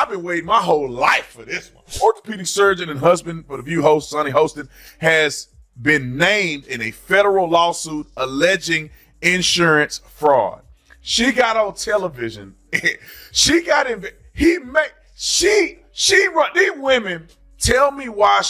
I've been waiting my whole life for this one. Orthopedic surgeon and husband for the View host, Sunny Hostin, has been named in a federal lawsuit alleging insurance fraud. She got on television. She run these women. Tell me why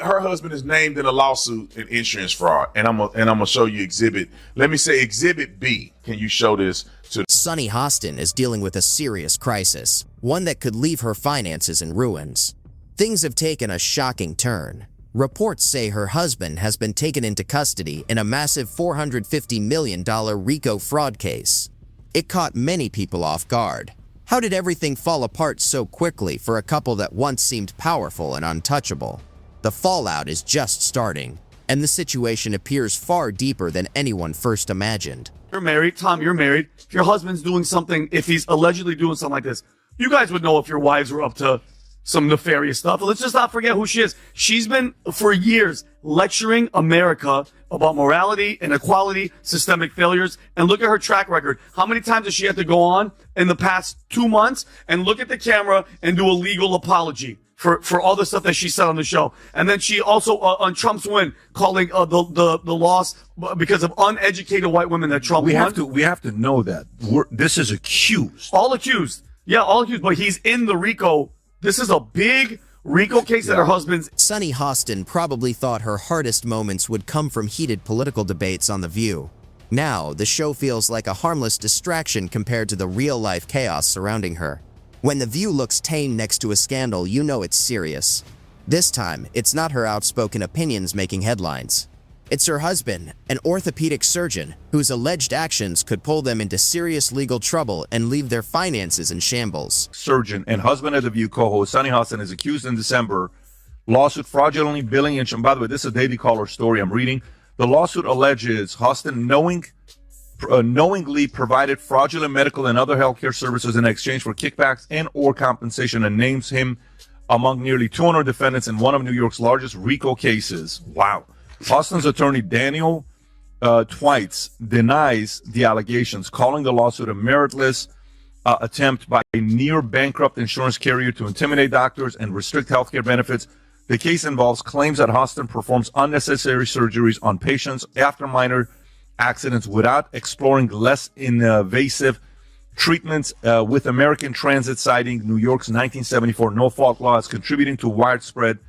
her husband is named in a lawsuit in insurance fraud. And I'm gonna show you exhibit. Let me say exhibit B. Can you show this to Sunny Hostin is dealing with a serious crisis, one that could leave her finances in ruins. Things have taken a shocking turn. Reports say her husband has been taken into custody in a massive $450 million RICO fraud case. It caught many people off guard. How did everything fall apart so quickly for a couple that once seemed powerful and untouchable? The fallout is just starting, and the situation appears far deeper than anyone first imagined. You're married, Tom, you're married. If your husband's doing something, if he's allegedly doing something like this, you guys would know if your wives were up to some nefarious stuff. Let's just not forget who she is. She's been, for years, lecturing America about morality, inequality, systemic failures, and look at her track record. How many times has she had to go on in the past 2 months and look at the camera and do a legal apology for all the stuff that she said on the show? And then she also, on Trump's win, calling the loss because of uneducated white women that Trump won. We have to know that. This is accused. All accused. Yeah, all accused, but he's in the RICO. This is a big RICO case that her husband's. Sunny Hostin probably thought her hardest moments would come from heated political debates on The View. Now, the show feels like a harmless distraction compared to the real-life chaos surrounding her. When The View looks tame next to a scandal, you know it's serious. This time, it's not her outspoken opinions making headlines. It's her husband, an orthopedic surgeon, whose alleged actions could pull them into serious legal trouble and leave their finances in shambles. Surgeon and husband of The View co-host Sunny Hostin is accused in December. Lawsuit fraudulently billing insurance. By the way, this is a Daily Caller story I'm reading. The lawsuit alleges Hostin knowingly provided fraudulent medical and other healthcare services in exchange for kickbacks and or compensation, and names him among nearly 200 defendants in one of New York's largest RICO cases. Wow. Hostin's attorney, Daniel Twites, denies the allegations, calling the lawsuit a meritless attempt by a near-bankrupt insurance carrier to intimidate doctors and restrict healthcare benefits. The case involves claims that Hostin performs unnecessary surgeries on patients after minor accidents without exploring less invasive treatments, with American Transit citing New York's 1974 no-fault law as contributing to widespread.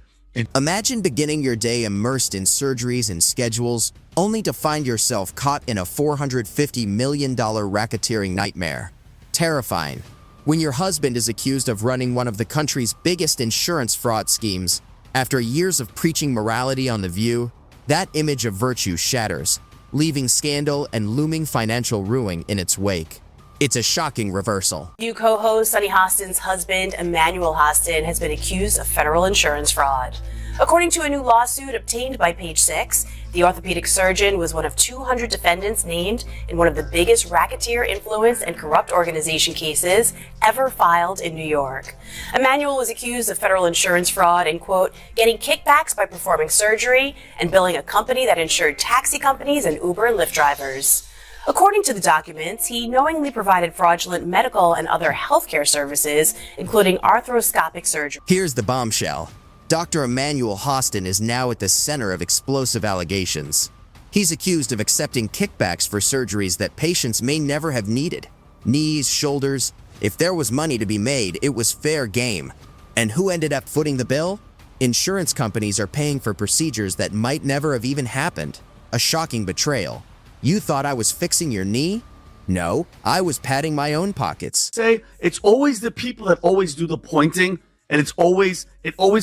Imagine beginning your day immersed in surgeries and schedules, only to find yourself caught in a $450 million racketeering nightmare. Terrifying. When your husband is accused of running one of the country's biggest insurance fraud schemes, after years of preaching morality on The View, that image of virtue shatters, leaving scandal and looming financial ruin in its wake. It's a shocking reversal. View co-host Sunny Hostin's husband, Emmanuel Hostin, has been accused of federal insurance fraud. According to a new lawsuit obtained by Page 6, the orthopedic surgeon was one of 200 defendants named in one of the biggest racketeer influence and corrupt organization cases ever filed in New York. Emmanuel was accused of federal insurance fraud and, quote, getting kickbacks by performing surgery and billing a company that insured taxi companies and Uber and Lyft drivers. According to the documents, he knowingly provided fraudulent medical and other healthcare services, including arthroscopic surgery. Here's the bombshell. Dr. Emmanuel Hostin is now at the center of explosive allegations. He's accused of accepting kickbacks for surgeries that patients may never have needed. Knees, shoulders. If there was money to be made, it was fair game. And who ended up footing the bill? Insurance companies are paying for procedures that might never have even happened. A shocking betrayal. You thought I was fixing your knee? No, I was padding my own pockets. Say, it's always the people that always do the pointing, and it always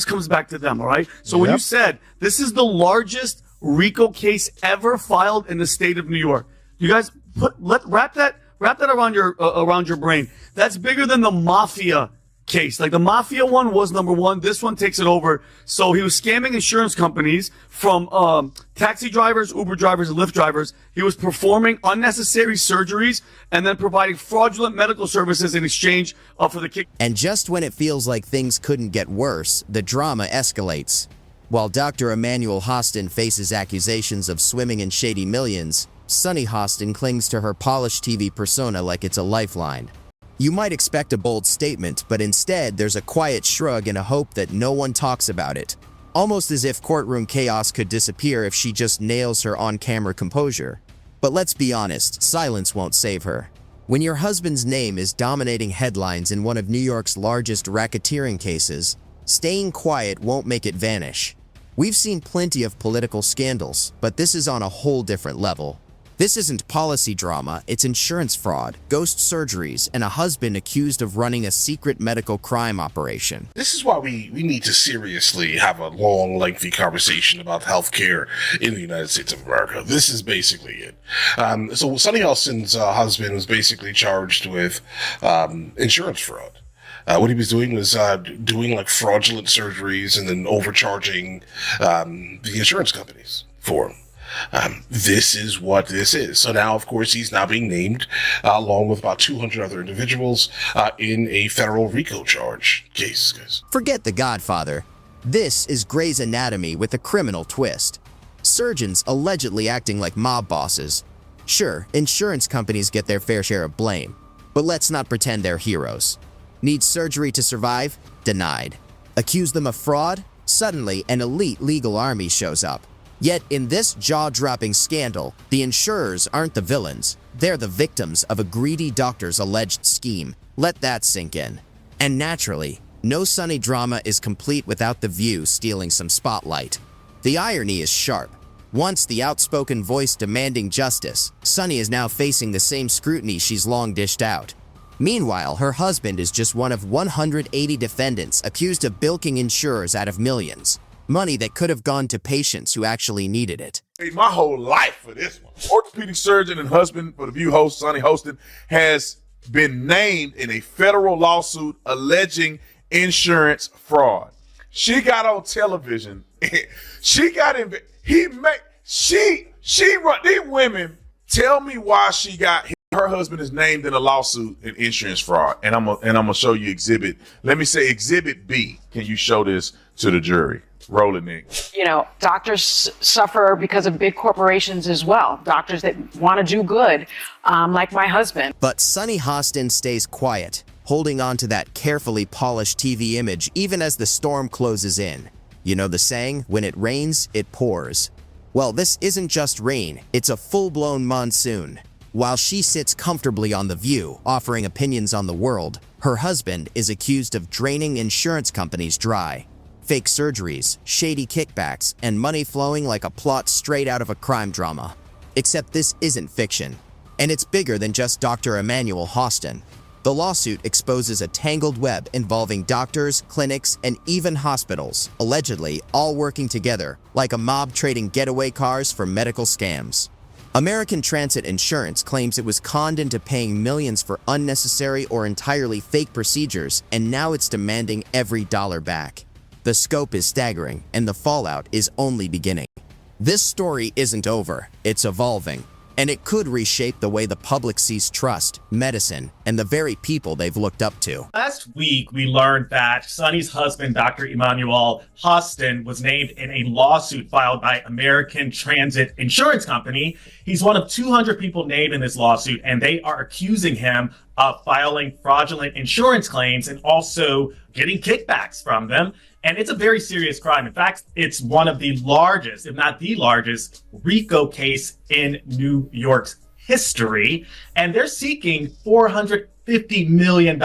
comes back to them, all right? So when you said, this is the largest RICO case ever filed in the state of New York, you guys wrap that around your brain. That's bigger than the mafia case. Like the mafia one was number one. This one takes it over. So he was scamming insurance companies from taxi drivers, Uber drivers, and Lyft drivers. He was performing unnecessary surgeries and then providing fraudulent medical services in exchange for the kick. And just when it feels like things couldn't get worse, the drama escalates. While Dr. Emmanuel Hostin faces accusations of swimming in shady millions, Sunny Hostin clings to her polished TV persona like it's a lifeline. You might expect a bold statement, but instead there's a quiet shrug and a hope that no one talks about it. Almost as if courtroom chaos could disappear if she just nails her on-camera composure. But let's be honest, silence won't save her. When your husband's name is dominating headlines in one of New York's largest racketeering cases, staying quiet won't make it vanish. We've seen plenty of political scandals, but this is on a whole different level. This isn't policy drama, it's insurance fraud, ghost surgeries, and a husband accused of running a secret medical crime operation. This is why we need to seriously have a long, lengthy conversation about healthcare in the United States of America. This is basically it. So Sunny Hostin's husband was basically charged with insurance fraud. What he was doing was doing like fraudulent surgeries and then overcharging the insurance companies for him. This is what this is. So now, of course, he's now being named, along with about 200 other individuals, in a federal RICO charge case, guys. Forget The Godfather. This is Grey's Anatomy with a criminal twist. Surgeons allegedly acting like mob bosses. Sure, insurance companies get their fair share of blame, but let's not pretend they're heroes. Need surgery to survive? Denied. Accuse them of fraud? Suddenly, an elite legal army shows up. Yet in this jaw-dropping scandal, the insurers aren't the villains. They're the victims of a greedy doctor's alleged scheme. Let that sink in. And naturally, no Sunny drama is complete without The View stealing some spotlight. The irony is sharp. Once the outspoken voice demanding justice, Sunny is now facing the same scrutiny she's long dished out. Meanwhile, her husband is just one of 180 defendants accused of bilking insurers out of millions. Money that could have gone to patients who actually needed it. Hey, my whole life for this one. Orthopedic surgeon and husband for The View host Sunny Hostin has been named in a federal lawsuit alleging insurance fraud. She got on television. She run these women. Tell me why she got. Her husband is named in a lawsuit in insurance fraud, and I'm gonna show you exhibit. Let me say exhibit B. Can you show this to the jury? Roll it, Nick. You know, doctors suffer because of big corporations as well. Doctors that want to do good, like my husband. But Sunny Hostin stays quiet, holding on to that carefully polished TV image even as the storm closes in. You know the saying, when it rains, it pours. Well, this isn't just rain, it's a full-blown monsoon. While she sits comfortably on The View, offering opinions on the world, her husband is accused of draining insurance companies dry. Fake surgeries, shady kickbacks, and money flowing like a plot straight out of a crime drama. Except this isn't fiction, and it's bigger than just Dr. Emmanuel Hostin. The lawsuit exposes a tangled web involving doctors, clinics, and even hospitals, allegedly all working together like a mob trading getaway cars for medical scams. American Transit Insurance claims it was conned into paying millions for unnecessary or entirely fake procedures, and now it's demanding every dollar back. The scope is staggering, and the fallout is only beginning. This story isn't over, it's evolving, and it could reshape the way the public sees trust, medicine, and the very people they've looked up to. Last week, we learned that Sunny's husband, Dr. Emmanuel Hostin, was named in a lawsuit filed by American Transit Insurance Company. He's one of 200 people named in this lawsuit, and they are accusing him of filing fraudulent insurance claims and also getting kickbacks from them. And it's a very serious crime. In fact, it's one of the largest, if not the largest, RICO case in New York's history. And they're seeking $450 million.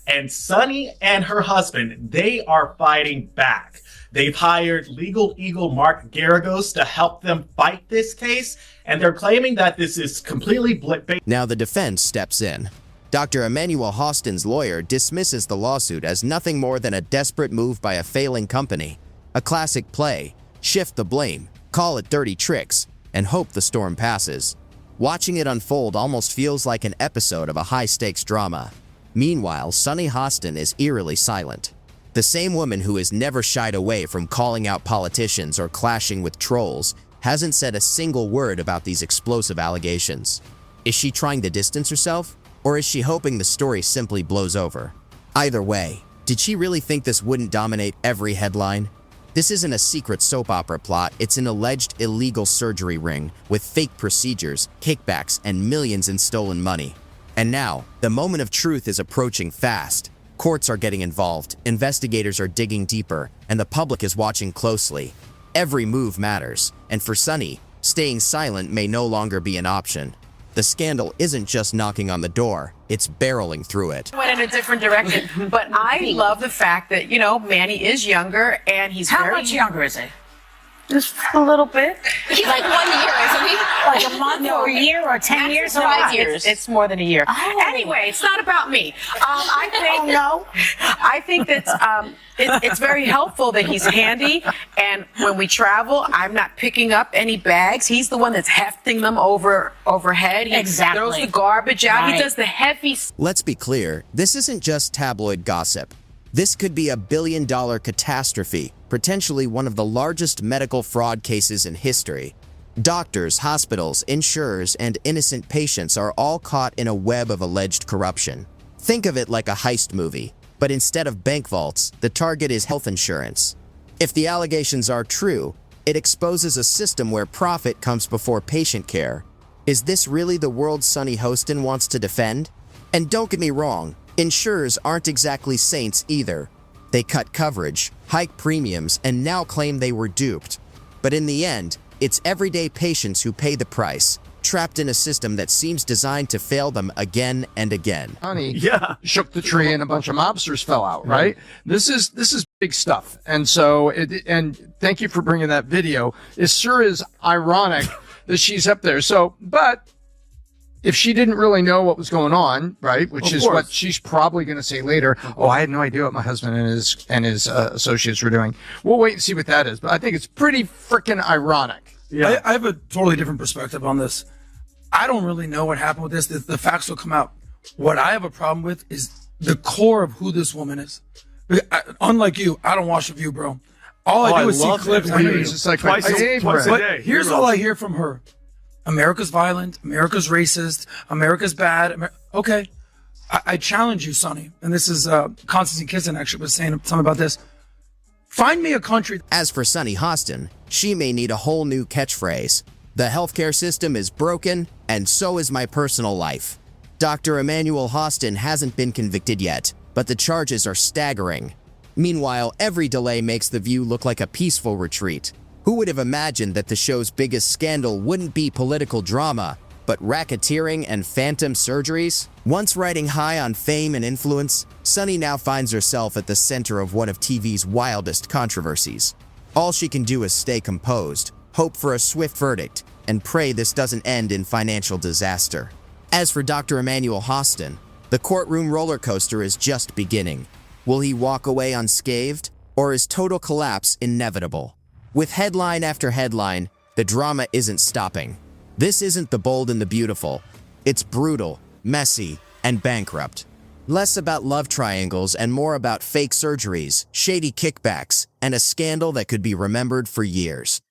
And Sunny and her husband, they are fighting back. They've hired legal eagle Mark Garagos to help them fight this case. And they're claiming that this is completely Now the defense steps in. Dr. Emmanuel Hostin's lawyer dismisses the lawsuit as nothing more than a desperate move by a failing company. A classic play: shift the blame, call it dirty tricks, and hope the storm passes. Watching it unfold almost feels like an episode of a high-stakes drama. Meanwhile, Sunny Hostin is eerily silent. The same woman who has never shied away from calling out politicians or clashing with trolls hasn't said a single word about these explosive allegations. Is she trying to distance herself? Or is she hoping the story simply blows over? Either way, did she really think this wouldn't dominate every headline? This isn't a secret soap opera plot, it's an alleged illegal surgery ring with fake procedures, kickbacks, and millions in stolen money. And now, the moment of truth is approaching fast. Courts are getting involved, investigators are digging deeper, and the public is watching closely. Every move matters, and for Sunny, staying silent may no longer be an option. The scandal isn't just knocking on the door, it's barreling through it. Went in a different direction, but I love the fact that, Manny is younger and he's How very much younger is he? Just a little bit. He's like 1 year, isn't he? Like a month or a year or 10 years or 5 years. It's more than a year. Oh. Anyway, it's not about me. I think no. I think that it's very helpful that he's handy, and when we travel, I'm not picking up any bags. He's the one that's hefting them overhead. He Exactly. throws the garbage out. Right. He does the heavy. Let's be clear, this isn't just tabloid gossip. This could be a billion-dollar catastrophe, potentially one of the largest medical fraud cases in history. Doctors, hospitals, insurers, and innocent patients are all caught in a web of alleged corruption. Think of it like a heist movie, but instead of bank vaults, the target is health insurance. If the allegations are true, it exposes a system where profit comes before patient care. Is this really the world Sunny Hostin wants to defend? And don't get me wrong, insurers aren't exactly saints either. They cut coverage, hike premiums, and now claim they were duped. But in the end, it's everyday patients who pay the price, trapped in a system that seems designed to fail them again and again. Honey, Yeah. shook the tree and a bunch of mobsters fell out, right? This is big stuff. And so, and thank you for bringing that video. It sure is ironic that she's up there. So, but if she didn't really know what was going on, right, which Of is course. what she's probably going to say later. Oh, I had no idea what my husband and his associates were doing. We'll wait and see what that is. But I think it's pretty freaking ironic. Yeah. I have a totally different perspective on this. I don't really know what happened with this. The facts will come out. What I have a problem with is the core of who this woman is. Unlike you, I don't watch The View, bro. All I do is see love clips. it. I know It's you. just like Twice my a favorite. day. Here's Hero. all I hear from her. America's violent. America's racist. America's bad. Okay. I challenge you, Sonny. And this is Constantine Kisin actually was saying something about this. Find me a country. As for Sunny Hostin, she may need a whole new catchphrase. The healthcare system is broken, and so is my personal life. Dr. Emmanuel Hostin hasn't been convicted yet, but the charges are staggering. Meanwhile, every delay makes The View look like a peaceful retreat. Who would have imagined that the show's biggest scandal wouldn't be political drama, but racketeering and phantom surgeries? Once riding high on fame and influence, Sunny now finds herself at the center of one of TV's wildest controversies. All she can do is stay composed, hope for a swift verdict, and pray this doesn't end in financial disaster. As for Dr. Emmanuel Hostin, the courtroom roller coaster is just beginning. Will he walk away unscathed, or is total collapse inevitable? With headline after headline, the drama isn't stopping. This isn't The Bold and the Beautiful. It's brutal, messy, and bankrupt. Less about love triangles and more about fake surgeries, shady kickbacks, and a scandal that could be remembered for years.